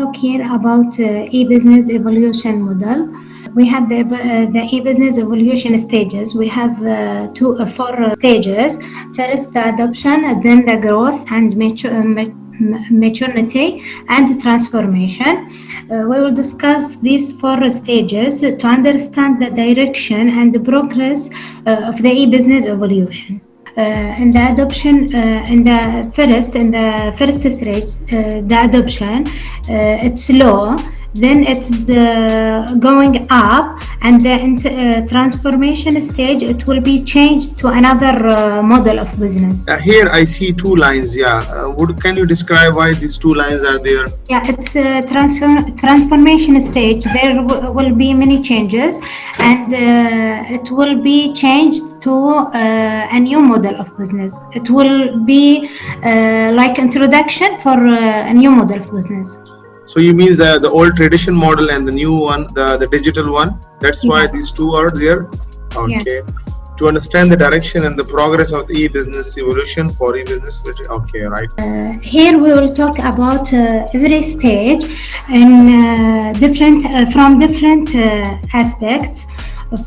talk here about e-business evolution model. We have the e-business evolution stages. We have four stages. First, the adoption, then the growth and maturity and transformation. We will discuss these four stages to understand the direction and the progress of the e-business evolution. In the adoption, in the first stage, the adoption, it's low. Then it's going up, and the transformation stage, it will be changed to another model of business. Here I see two lines. Can you describe why these two lines are there? It's a transformation stage. There will be many changes, and it will be changed to a new model of business. It will be like introduction for a new model of business. So you mean the old tradition model and the new one, the digital one? That's why these two are there? Okay. Yes. To understand the direction and the progress of the e-business evolution for e-business. Okay, right. Here we will talk about every stage in from different aspects.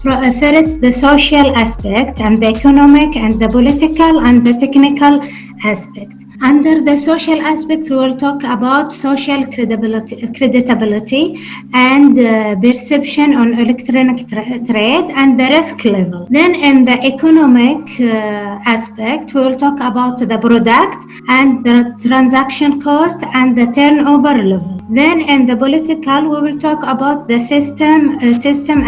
First, the social aspect, and the economic, and the political, and the technical aspect. Under the social aspect, we will talk about social creditability and perception on electronic trade and the risk level. Then in the economic aspect, we will talk about the product and the transaction cost and the turnover level. Then in the political, we will talk about the system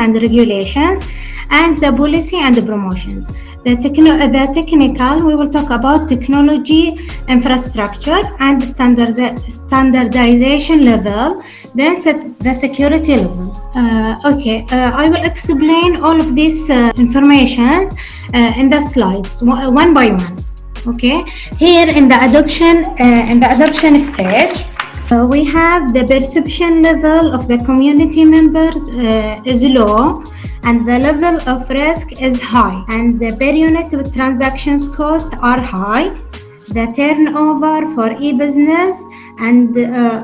and regulations and the policy and the promotions. The technical, we will talk about technology, infrastructure, and standardization level, then the security level. I will explain all of these informations in the slides, one by one. Okay, here in the adoption stage, we have the perception level of the community members is low, and the level of risk is high, and the per unit transactions cost are high. The turnover for e-business and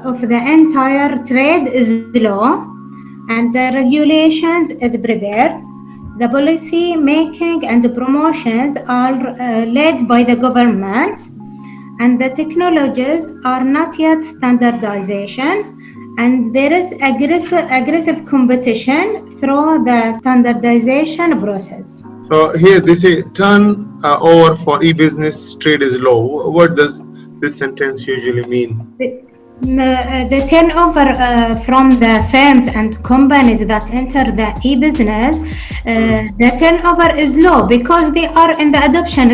of the entire trade is low, and the regulations is prepared. The policy making and the promotions are led by the government, and the technologies are not yet standardization, and there is aggressive competition through the standardization process. So here they say turnover for e-business trade is low. What does this sentence usually mean? The turnover from the firms and companies that enter the e-business, the turnover is low because they are in the adoption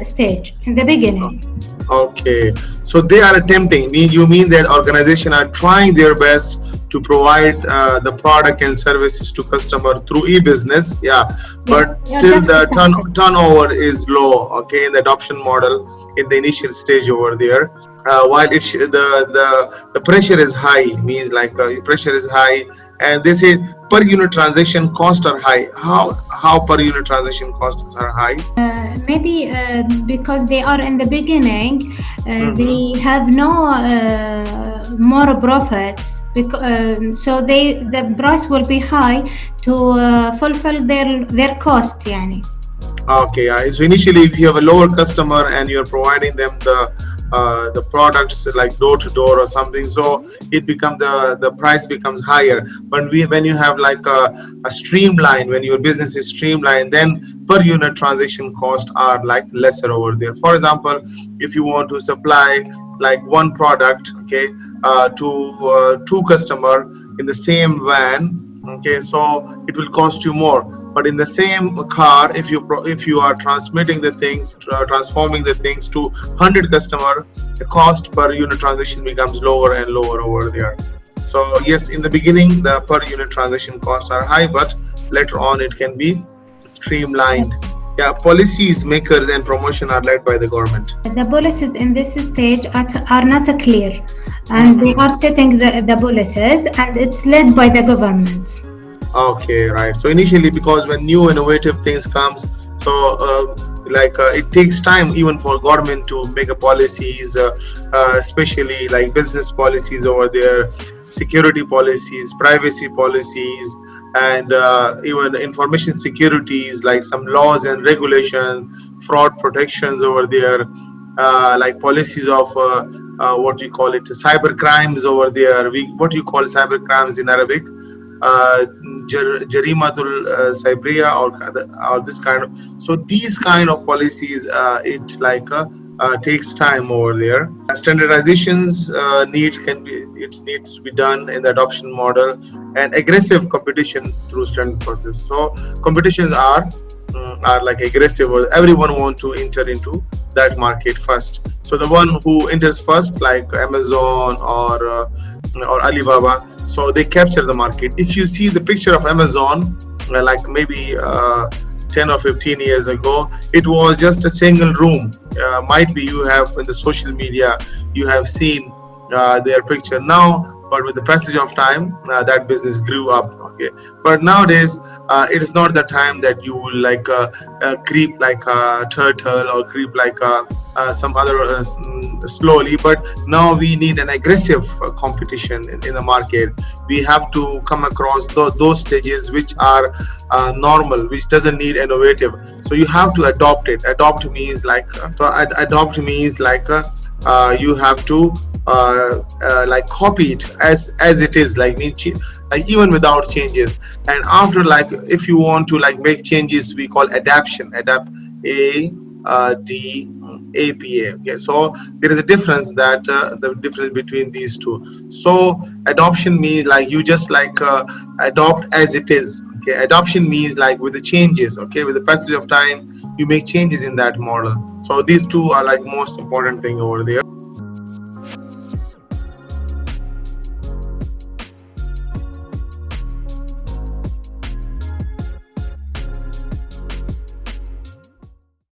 stage in the beginning. Okay, so they are attempting. You mean that organizations are trying their best to provide the product and services to customer through e-business, but still the turnover is low. Okay, in the adoption model in the initial stage over there, while the pressure is high, means like pressure is high, and they say per unit transaction costs are high. How per unit transaction costs are high? Maybe because they are in the beginning, they have no more profits, so the price will be high to fulfill their cost. Yani. Okay, so initially if you have a lower customer and you're providing them the products like door to door or something, so it becomes the price becomes higher. But when you have like a streamline, when your business is streamlined, then per unit transaction costs are like lesser over there. For example, if you want to supply like one product, okay, to two customer in the same van, okay, so it will cost you more. But in the same car, if you are transmitting the things, transforming the things to 100 customer, the cost per unit transaction becomes lower and lower over there. So yes, in the beginning the per unit transaction costs are high, but later on it can be streamlined. Policies makers and promotion are led by the government. The policies in this stage are not clear, and they are setting the policies, and it's led by the government. Okay, right. So initially, because when new innovative things comes, so it takes time even for government to make a policies, especially like business policies over there. security policies, privacy policies, and even information securities, like some laws and regulations, fraud protections over there, like policies of what you call it, cyber crimes over there. What you call cyber crimes in Arabic, uh, jarimatul cyberia, or this kind of. So these kind of policies, it like takes time over there. Standardizations it needs to be done in the adoption model, and aggressive competition through standard process. So competitions are like aggressive, or everyone want to enter into that market first. So the one who enters first, like Amazon or Alibaba, so they capture the market. If you see the picture of Amazon, like maybe 10 or 15 years ago, it was just a single room. Might be you have in the social media, you have seen their picture now, but with the passage of time, that business grew up. Okay, but nowadays it is not the time that you will like creep like a turtle, or creep like some other slowly. But now we need an aggressive competition in the market. We have to come across those stages which are normal, which doesn't need innovative. So you have to adopt it. Adopt means like you have to like copy it as it is, like like even without changes. And after, like if you want to like make changes, we call adaptation. A D A P A. Okay, so there is a difference, that the difference between these two. So adoption means like you just like adopt as it is. Okay, adoption means like with the changes. Okay, with the passage of time, you make changes in that model. So these two are like most important thing over there.